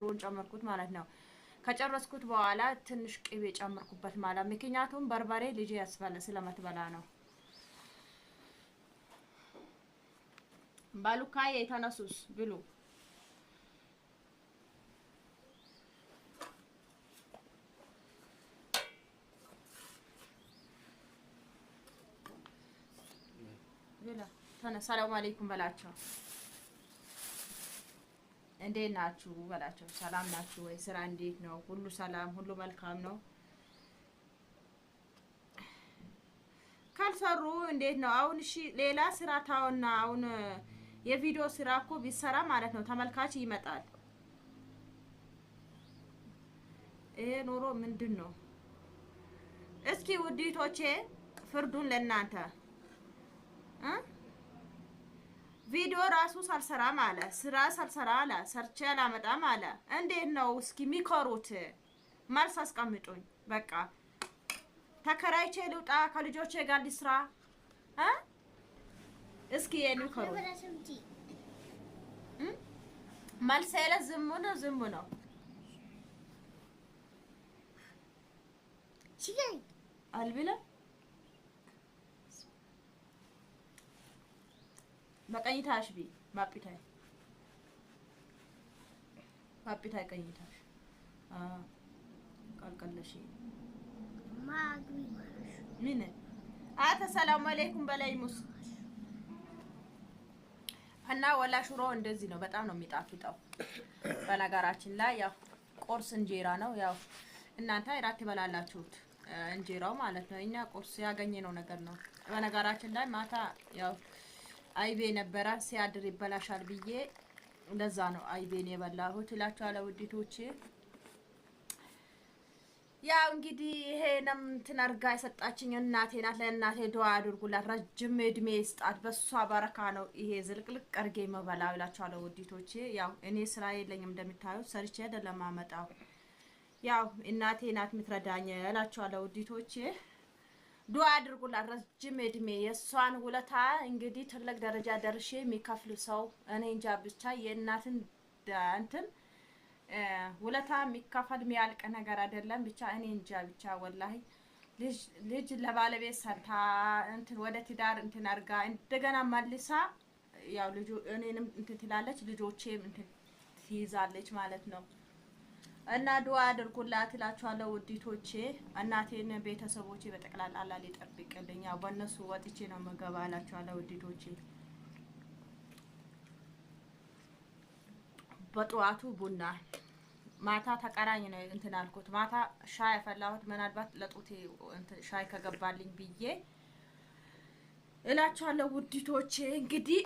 ሽሮን ጨመርኩት ማለት ነው። ከጨረስኩት በኋላ ትንሽ ቅቤ ጨመርኩበት ማለት ምክንያቱም በርበሬ ልጅ ያስፈለ ስለማትበላ ነው። ባሉካዬ የተነሱስ ብሉ። ብላ ተነሳ። ሰላም አለይኩም በላቸው። እንዴት ናችሁ በላቸው። ሰላም ናችሁ ወይ? ስራ እንዴት ነው? ሁሉ ሰላም፣ ሁሉ መልካም ነው? ካልሰሩ እንዴት ነው አሁን? እሺ ሌላ ስራ ታውና አሁን የቪዲዮ ስራ እኮ ቢሰራ ማለት ነው ተመልካች ይመጣል። ይሄ ኑሮ ምንድን ነው? እስኪ ውዲቶቼ ፍርዱን ለእናንተ ቪዲዮ ራሱ ሳልሰራ ማለት ስራ ሳልሰራ አለ ሰርቼ አላመጣም አለ። እንዴት ነው እስኪ ሚከሩት? መልስ አስቀምጡኝ። በቃ ተከራይቼ ልውጣ ከልጆቼ ጋር ልስራ እስኪ የሚከሩ መልስ የለ። ዝም ነው አልብለ በቀኝታሽ ቢ ማፒታይ ቀኝታሽ ቃልቀለሽ ማግቢ ማለት ምን ሰላም አለይኩም በላይ ሙስ እና ወላ ሽሮ እንደዚህ ነው። በጣም ነው የሚጣፍጠው። በነገራችን ላይ ያው ቁርስ እንጀራ ነው። ያው እናንተ እራት ትበላላችሁት እንጀራው ማለት ነው። እኛ ቁርስ ያገኘነው ነገር ነው። በነገራችን ላይ ማታ ያው አይቤ ነበረ ሲያድር ይበላሻል ብዬ ለዛ ነው አይቤን የበላሁት እላችኋለሁ ውዲቶቼ። ያው እንግዲህ ይሄ ነው ትናርጋ የሰጣችኝ እናቴ ናት። ለእናቴ ዱአ አድርጉላት፣ ረጅም እድሜ ይስጣት። በሷ በረካ ነው ይሄ ዝልቅልቅ አርጌ መበላው እላችኋለሁ ውዲቶቼ። ያው እኔ ስራ የለኝም እንደምታዩት ሰርቼ አይደለም አመጣው። ያው እናቴ ናት የምትረዳኝ እላችኋለሁ ውዲቶቼ። ዱአ አድርጉላት ረጅም እድሜ። የሷን ውለታ እንግዲህ ትልቅ ደረጃ ደርሼ የሚከፍል ሰው እኔ እንጃ። ብቻ የእናትን እንትን ውለታ የሚከፈል የሚያልቅ ነገር አይደለም። ብቻ እኔ እንጃ። ብቻ ወላሂ ልጅ ለባለቤት ሰርታ እንትን ወደ ትዳር እንትን አርጋ እንደገና መልሳ ያው ልጅ እኔንም እንትን ትላለች፣ ልጆቼም እንትን ትይዛለች ማለት ነው። እና ዱአ አድርጉላት እላችኋለሁ ውዲቶቼ። እናቴን ቤተሰቦቼ በጠቅላላ አላህ ሊጠብቅልኝ። ያው በእነሱ ወጥቼ ነው መገባ እላችኋለሁ ውዲቶቼ። በጠዋቱ ቡና ማታ ተቀራኝ ነው እንትን አልኩት። ማታ ሻይ አፈላሁት ምናልባት ለጡቴ እንትን ሻይ ከገባልኝ ብዬ እላችኋለሁ ውዲቶቼ። እንግዲህ